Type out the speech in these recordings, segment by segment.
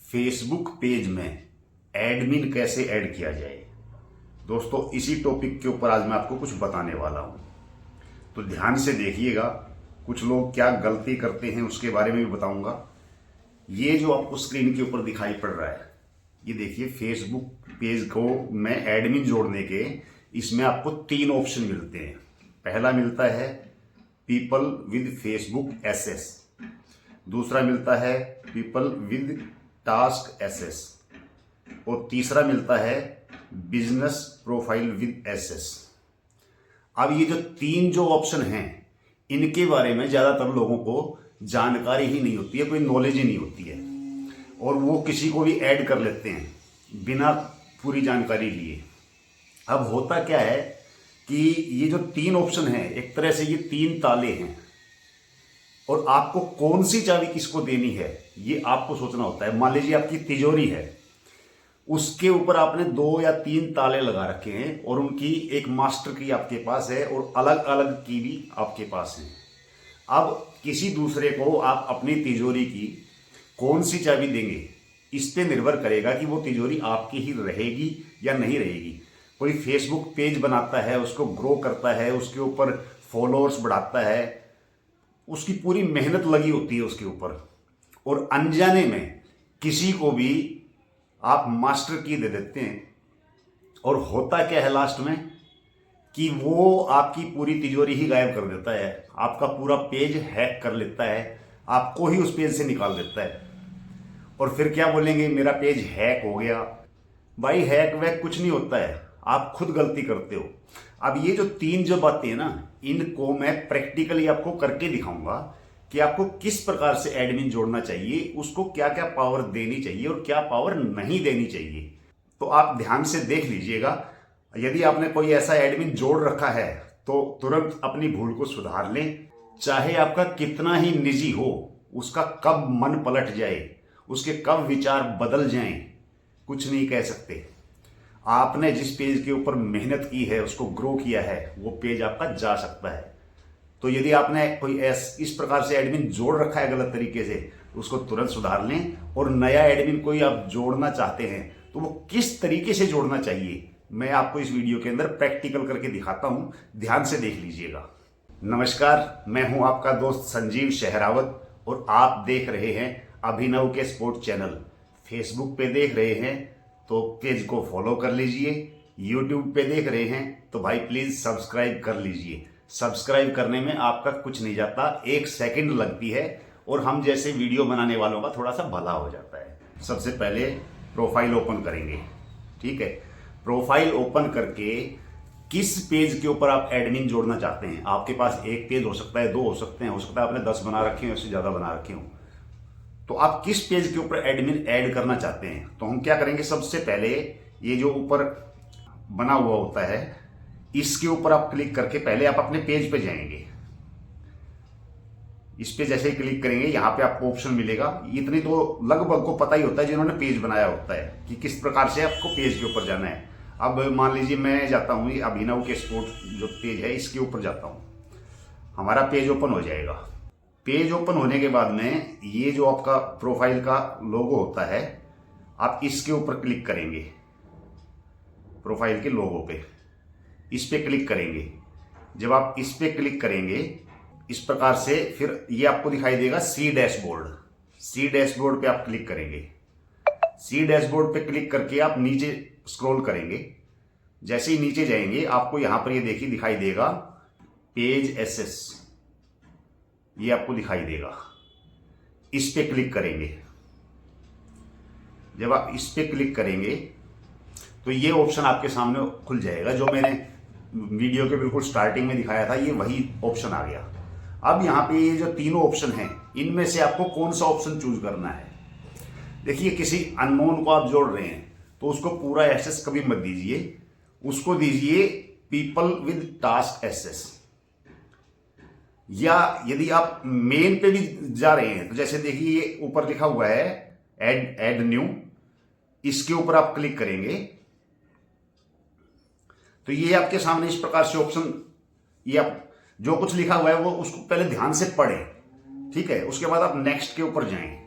Facebook page में admin कैसे add किया जाए। दोस्तों, इसी टॉपिक के ऊपर आज मैं आपको कुछ बताने वाला हूं, तो ध्यान से देखिएगा। कुछ लोग क्या गलती करते हैं उसके बारे में भी बताऊंगा। ये जो आपको स्क्रीन के ऊपर दिखाई पड़ रहा है, ये देखिए फेसबुक पेज को मैं एडमिन जोड़ने के इसमें आपको 3 ऑप्शन मिलते हैं। पहला मिलता है पीपल विद फेसबुक एसएस, दूसरा मिलता है पीपल विद टास्क एसएस और तीसरा मिलता है बिजनेस प्रोफाइल विद एसएस। अब ये जो 3 जो ऑप्शन हैं, इनके बारे में ज्यादातर लोगों को जानकारी ही नहीं होती है, कोई नॉलेज ही नहीं होती है और वो किसी को भी ऐड कर लेते हैं बिना पूरी जानकारी लिए। अब होता क्या है कि ये जो 3 ऑप्शन हैं, एक तरह से ये 3 ताले हैं और आपको कौन सी चाबी किसको देनी है ये आपको सोचना होता है। मान लीजिए आपकी तिजोरी है, उसके ऊपर आपने 2 या 3 ताले लगा रखे हैं और उनकी एक मास्टर की आपके पास है और अलग अलग की भी आपके पास है। अब किसी दूसरे को आप अपनी तिजोरी की कौन सी चाबी देंगे, इस पे निर्भर करेगा कि वो तिजोरी आपकी ही रहेगी या नहीं रहेगी। कोई फेसबुक पेज बनाता है, उसको ग्रो करता है, उसके ऊपर फॉलोअर्स बढ़ाता है, उसकी पूरी मेहनत लगी होती है उसके ऊपर, और अनजाने में किसी को भी आप मास्टर की दे देते हैं और होता क्या है लास्ट में कि वो आपकी पूरी तिजोरी ही गायब कर देता है, आपका पूरा पेज हैक कर लेता है, आपको ही उस पेज से निकाल देता है। और फिर क्या बोलेंगे, मेरा पेज हैक हो गया। भाई हैक वैक कुछ नहीं होता है, आप खुद गलती करते हो। अब ये जो 3 जो बातें हैं ना, इनको मैं प्रैक्टिकली आपको करके दिखाऊंगा कि आपको किस प्रकार से एडमिन जोड़ना चाहिए, उसको क्या क्या पावर देनी चाहिए और क्या पावर नहीं देनी चाहिए। तो आप ध्यान से देख लीजिएगा। यदि आपने कोई ऐसा एडमिन जोड़ रखा है तो तुरंत अपनी भूल को सुधार लें। चाहे आपका कितना ही निजी हो, उसका कब मन पलट जाए, उसके कब विचार बदल जाएं, कुछ नहीं कह सकते। आपने जिस पेज के ऊपर मेहनत की है, उसको ग्रो किया है, वो पेज आपका जा सकता है। तो यदि आपने कोई इस प्रकार से एडमिन जोड़ रखा है गलत तरीके से, उसको तुरंत सुधार लें। और नया एडमिन कोई आप जोड़ना चाहते हैं तो वो किस तरीके से जोड़ना चाहिए, मैं आपको इस वीडियो के अंदर प्रैक्टिकल करके दिखाता हूं। ध्यान से देख लीजिएगा। नमस्कार, मैं हूं आपका दोस्त संजीव शहरावत और आप देख रहे हैं अभिनव के स्पोर्ट चैनल। फेसबुक पे देख रहे हैं तो पेज को फॉलो कर लीजिए, यूट्यूब पे देख रहे हैं तो भाई प्लीज सब्सक्राइब कर लीजिए। सब्सक्राइब करने में आपका कुछ नहीं जाता, 1 सेकंड लगती है और हम जैसे वीडियो बनाने वालों का थोड़ा सा भला हो जाता है। सबसे पहले प्रोफाइल ओपन करेंगे, ठीक है। प्रोफाइल ओपन करके किस पेज के ऊपर आप एडमिन जोड़ना चाहते हैं, आपके पास 1 पेज हो सकता है, 2 हो सकते हैं, हो सकता है आपने 10 बना रखे हैं, उससे ज्यादा बना रखे हो। तो आप किस पेज के ऊपर एडमिन ऐड करना चाहते हैं, तो हम क्या करेंगे, सबसे पहले ये जो ऊपर बना हुआ होता है, इसके ऊपर आप क्लिक करके पहले आप अपने पेज पे जाएंगे। इस पे जैसे ही क्लिक करेंगे, यहां पे आपको ऑप्शन मिलेगा। इतनी तो लगभग को पता ही होता है जिन्होंने पेज बनाया होता है कि किस प्रकार से आपको पेज के ऊपर जाना है। अब मान लीजिए मैं जाता हूं अभिनव के स्पोर्ट जो पेज है, इसके ऊपर जाता हूं, हमारा पेज ओपन हो जाएगा। पेज ओपन होने के बाद में ये जो आपका प्रोफाइल का लोगो होता है, आप इसके ऊपर क्लिक करेंगे, प्रोफाइल के लोगो पे इस पे क्लिक करेंगे। जब आप इस पे क्लिक करेंगे इस प्रकार से, फिर ये आपको दिखाई देगा सी डैशबोर्ड। सी डैशबोर्ड पे आप क्लिक करेंगे। सी डैशबोर्ड पे क्लिक करके आप नीचे स्क्रॉल करेंगे। जैसे ही नीचे जाएंगे आपको यहां पर ये देखिए दिखाई देगा पेज एसएस, ये आपको दिखाई देगा। इस पे क्लिक करेंगे। जब आप इस पे क्लिक करेंगे तो ये ऑप्शन आपके सामने खुल जाएगा। जो मैंने वीडियो के बिल्कुल स्टार्टिंग में दिखाया था, ये वही ऑप्शन आ गया। अब यहां पे ये जो तीनों ऑप्शन हैं, इनमें से आपको कौन सा ऑप्शन चूज करना है। देखिए, किसी अननोन को आप जोड़ रहे हैं तो उसको पूरा एक्सेस कभी मत दीजिए, उसको दीजिए पीपल विद टास्क एक्सेस। या यदि आप मेन पे भी जा रहे हैं तो जैसे देखिए ये ऊपर लिखा हुआ है ऐड न्यू, इसके ऊपर आप क्लिक करेंगे तो ये आपके सामने इस प्रकार से ऑप्शन, ये आप जो कुछ लिखा हुआ है वो उसको पहले ध्यान से पढ़ें, ठीक है। उसके बाद आप नेक्स्ट के ऊपर जाएं।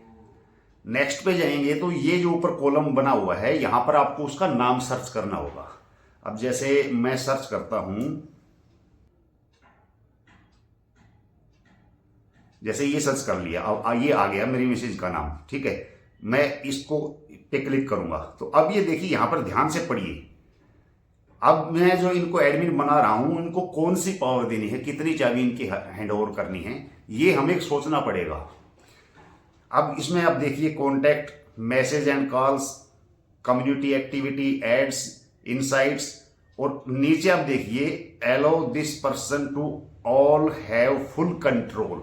नेक्स्ट पे जाएंगे तो ये जो ऊपर कॉलम बना हुआ है यहां पर आपको उसका नाम सर्च करना होगा। अब जैसे मैं सर्च करता हूं, जैसे ये सर्च कर लिया, अब ये आ गया मेरी मैसेज का नाम, ठीक है। मैं इसको पे क्लिक करूंगा तो अब ये देखिए यहां पर ध्यान से पढ़िए। अब मैं जो इनको एडमिन बना रहा हूं इनको कौन सी पावर देनी है, कितनी चाबी इनकी हैंड ओवर करनी है, ये हमें सोचना पड़ेगा। अब इसमें आप देखिए contact, message and calls, community activity, ads, insights, और नीचे आप देखिए allow this person to all have full control.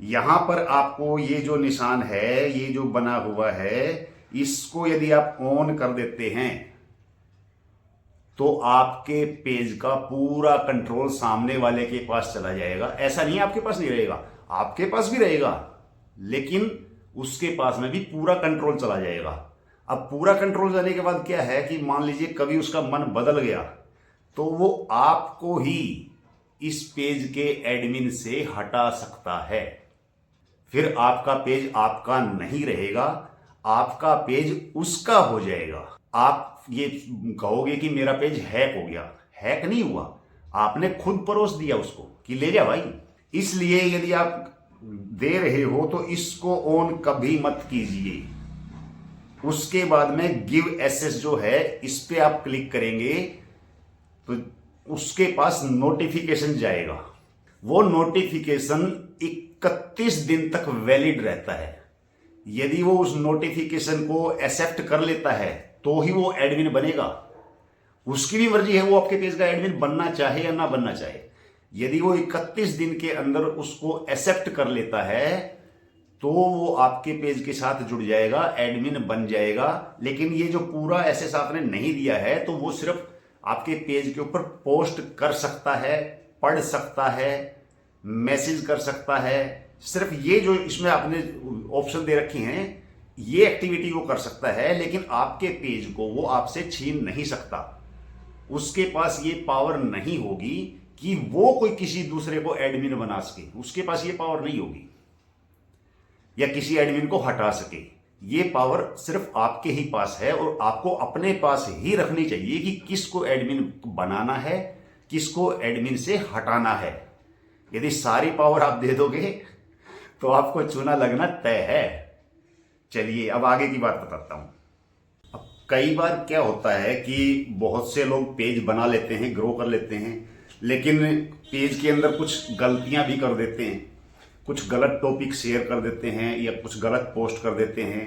यहां पर आपको ये जो निशान है, ये जो बना हुआ है, इसको यदि आप ऑन कर देते हैं तो आपके पेज का पूरा कंट्रोल सामने वाले के पास चला जाएगा। ऐसा नहीं आपके पास नहीं रहेगा, आपके पास भी रहेगा, लेकिन उसके पास में भी पूरा कंट्रोल चला जाएगा। अब पूरा कंट्रोल जाने के बाद क्या है कि मान लीजिए कभी उसका मन बदल गया तो वो आपको ही इस पेज के एडमिन से हटा सकता है। फिर आपका पेज आपका नहीं रहेगा, आपका पेज उसका हो जाएगा। आप ये कहोगे कि मेरा पेज हैक हो गया, हैक नहीं हुआ, आपने खुद परोस दिया उसको कि ले जा भाई। इसलिए यदि आप दे रहे हो तो इसको ऑन कभी मत कीजिए। उसके बाद में गिव एक्सेस जो है इस पे आप क्लिक करेंगे तो उसके पास नोटिफिकेशन जाएगा। वो नोटिफिकेशन 31 दिन तक वैलिड रहता है। यदि वो उस नोटिफिकेशन को एक्सेप्ट कर लेता है तो ही वो एडमिन बनेगा। उसकी भी मर्जी है वो आपके पेज का एडमिन बनना चाहे या ना बनना चाहे। यदि वो 31 दिन के अंदर उसको एक्सेप्ट कर लेता है तो वो आपके पेज के साथ जुड़ जाएगा, एडमिन बन जाएगा। लेकिन ये जो पूरा एक्सेस आपने नहीं दिया है तो वो सिर्फ आपके पेज के ऊपर पोस्ट कर सकता है, पढ़ सकता है, मैसेज कर सकता है। सिर्फ ये जो इसमें आपने ऑप्शन दे रखे हैं ये एक्टिविटी वो कर सकता है, लेकिन आपके पेज को वो आपसे छीन नहीं सकता। उसके पास ये पावर नहीं होगी कि वो कोई किसी दूसरे को एडमिन बना सके, उसके पास ये पावर नहीं होगी, या किसी एडमिन को हटा सके। ये पावर सिर्फ आपके ही पास है और आपको अपने पास ही रखनी चाहिए कि किसको एडमिन बनाना है, किसको एडमिन से हटाना है। यदि सारी पावर आप दे दोगे तो आपको चूना लगना तय है। चलिए अब आगे की बात बताता हूं। अब कई बार क्या होता है कि बहुत से लोग पेज बना लेते हैं, ग्रो कर लेते हैं, लेकिन पेज के अंदर कुछ गलतियां भी कर देते हैं, कुछ गलत टॉपिक शेयर कर देते हैं या कुछ गलत पोस्ट कर देते हैं,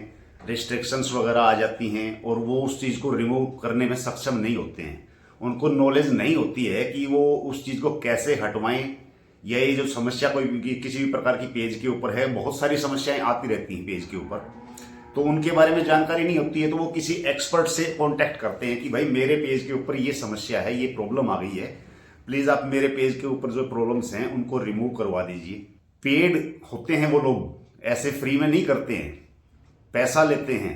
रिस्ट्रिक्शंस वगैरह आ जाती हैं और वो उस चीज़ को रिमूव करने में सक्षम नहीं होते हैं। उनको नॉलेज नहीं होती है कि वो उस चीज़ को कैसे हटवाएं, या ये जो समस्या कोई किसी भी प्रकार की पेज के ऊपर है, बहुत सारी समस्याएं आती रहती हैं पेज के ऊपर, तो उनके बारे में जानकारी नहीं होती है। तो वो किसी एक्सपर्ट से कांटेक्ट करते हैं कि भाई मेरे पेज के ऊपर ये समस्या है, ये प्रॉब्लम आ गई है, प्लीज़ आप मेरे पेज के ऊपर जो प्रॉब्लम्स हैं उनको रिमूव करवा दीजिए। पेड होते हैं वो लोग, ऐसे फ्री में नहीं करते हैं, पैसा लेते हैं,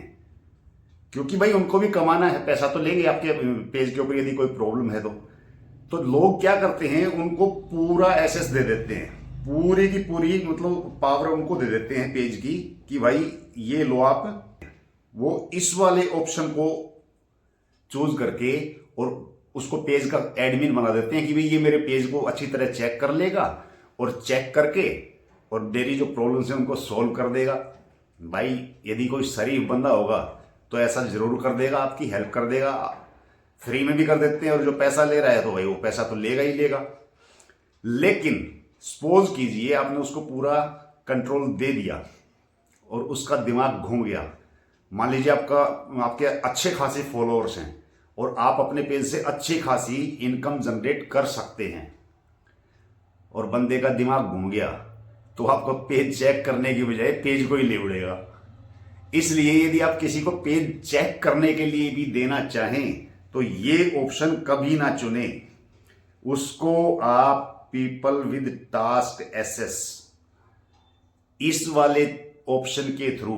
क्योंकि भाई उनको भी कमाना है, पैसा तो लेंगे आपके पेज के ऊपर यदि कोई प्रॉब्लम है तो लोग क्या करते हैं, उनको पूरा एक्सेस दे देते हैं, पूरी की पूरी मतलब पावर उनको दे देते हैं पेज की कि भाई ये लो आप। वो इस वाले ऑप्शन को चूज करके और उसको पेज का एडमिन बना देते हैं कि भाई ये मेरे पेज को अच्छी तरह चेक कर लेगा और चेक करके और मेरी जो प्रॉब्लम्स हैं उनको सॉल्व कर देगा। भाई यदि कोई शरीफ बंदा होगा तो ऐसा जरूर कर देगा, आपकी हेल्प कर देगा। फ्री में भी कर देते हैं और जो पैसा ले रहा है तो भाई वो पैसा तो लेगा ही लेगा। लेकिन सपोज कीजिए आपने उसको पूरा कंट्रोल दे दिया और उसका दिमाग घूम गया। मान लीजिए आपके अच्छे खासे फॉलोअर्स हैं और आप अपने पेज से अच्छी खासी इनकम जनरेट कर सकते हैं और बंदे का दिमाग घूम गया तो आपको पेज चेक करने की बजाय पेज को ही ले उड़ेगा। इसलिए यदि आप किसी को पेज चेक करने के लिए भी देना चाहें तो ये ऑप्शन कभी ना चुने। उसको आप पीपल विद टास्क एक्सेस इस वाले ऑप्शन के थ्रू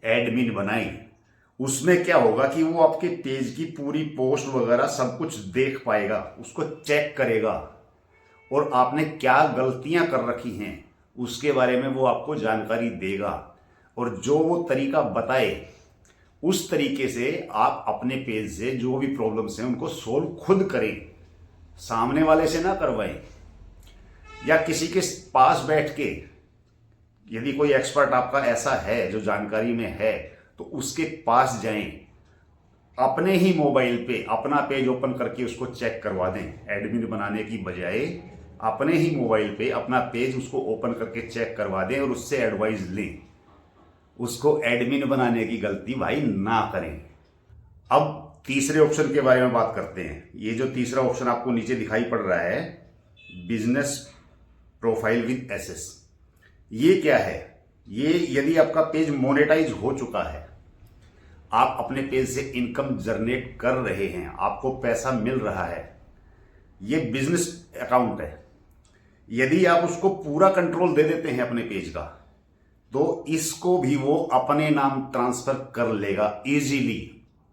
एडमिन बनाएं। उसमें क्या होगा कि वो आपके पेज की पूरी पोस्ट वगैरह सब कुछ देख पाएगा, उसको चेक करेगा और आपने क्या गलतियां कर रखी हैं उसके बारे में वो आपको जानकारी देगा और जो वो तरीका बताए उस तरीके से आप अपने पेज से जो भी प्रॉब्लम्स हैं उनको सोल्व खुद करें, सामने वाले से ना करवाएं। या किसी के पास बैठ के, यदि कोई एक्सपर्ट आपका ऐसा है जो जानकारी में है, तो उसके पास जाएं, अपने ही मोबाइल पे अपना पेज ओपन करके उसको चेक करवा दें। एडमिन बनाने की बजाय अपने ही मोबाइल पे अपना पेज उसको ओपन करके चेक करवा दें और उससे एडवाइस लें। उसको एडमिन बनाने की गलती भाई ना करें। अब तीसरे ऑप्शन के बारे में बात करते हैं। ये जो तीसरा ऑप्शन आपको नीचे दिखाई पड़ रहा है, बिजनेस प्रोफाइल विद एसेस, ये क्या है? ये यदि आपका पेज मोनेटाइज हो चुका है, आप अपने पेज से इनकम जनरेट कर रहे हैं, आपको पैसा मिल रहा है, ये बिजनेस अकाउंट है। यदि आप उसको पूरा कंट्रोल दे देते हैं अपने पेज का, तो इसको भी वो अपने नाम ट्रांसफर कर लेगा इजीली।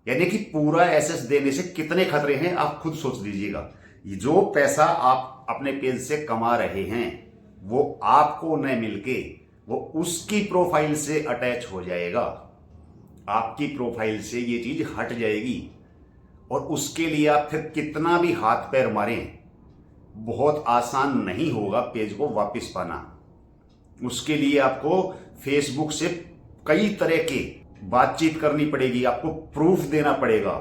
यानी कि पूरा एसेस देने से कितने खतरे हैं आप खुद सोच लीजिएगा। जो पैसा आप अपने पेज से कमा रहे हैं वो आपको न मिलके वो उसकी प्रोफाइल से अटैच हो जाएगा, आपकी प्रोफाइल से ये चीज हट जाएगी। और उसके लिए आप फिर कितना भी हाथ पैर मारें, बहुत आसान नहीं होगा पेज को वापस पाना। उसके लिए आपको फेसबुक से कई तरह के बातचीत करनी पड़ेगी, आपको प्रूफ देना पड़ेगा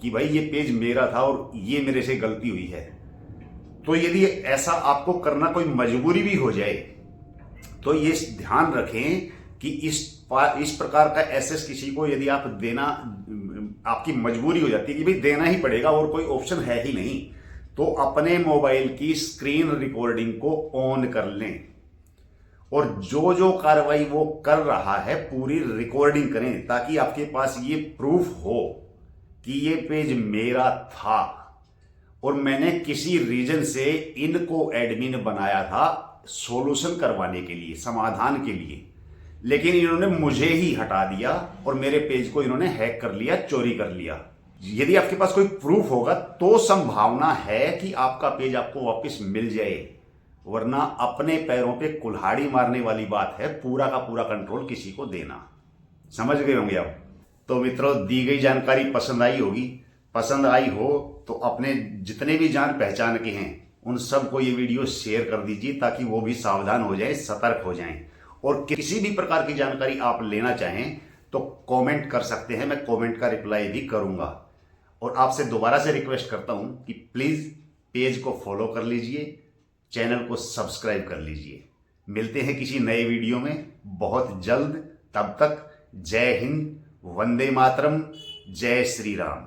कि भाई ये पेज मेरा था और ये मेरे से गलती हुई है। तो यदि ऐसा आपको करना कोई मजबूरी भी हो जाए, तो ये ध्यान रखें कि इस प्रकार का एसेस किसी को यदि आप देना, आपकी मजबूरी हो जाती है कि भाई देना ही पड़ेगा और कोई ऑप्शन है ही नहीं, तो अपने मोबाइल की स्क्रीन रिकॉर्डिंग को ऑन कर लें और जो जो कार्रवाई वो कर रहा है पूरी रिकॉर्डिंग करें, ताकि आपके पास ये प्रूफ हो कि ये पेज मेरा था और मैंने किसी रीजन से इनको एडमिन बनाया था सॉल्यूशन करवाने के लिए, समाधान के लिए, लेकिन इन्होंने मुझे ही हटा दिया और मेरे पेज को इन्होंने हैक कर लिया, चोरी कर लिया। यदि आपके पास कोई प्रूफ होगा तो संभावना है कि आपका पेज आपको वापस मिल जाए, वरना अपने पैरों पे कुल्हाड़ी मारने वाली बात है पूरा का पूरा कंट्रोल किसी को देना। समझ गए होंगे आप। तो मित्रों, दी गई जानकारी पसंद आई होगी। पसंद आई हो तो अपने जितने भी जान पहचान के हैं उन सबको ये वीडियो शेयर कर दीजिए, ताकि वो भी सावधान हो जाएं, सतर्क हो जाएं। और किसी भी प्रकार की जानकारी आप लेना चाहें तो कमेंट कर सकते हैं, मैं कमेंट का रिप्लाई भी करूंगा। और आपसे दोबारा से रिक्वेस्ट करता हूं कि प्लीज पेज को फॉलो कर लीजिए, चैनल को सब्सक्राइब कर लीजिए। मिलते हैं किसी नए वीडियो में बहुत जल्द। तब तक जय हिंद, वंदे मातरम, जय श्री राम।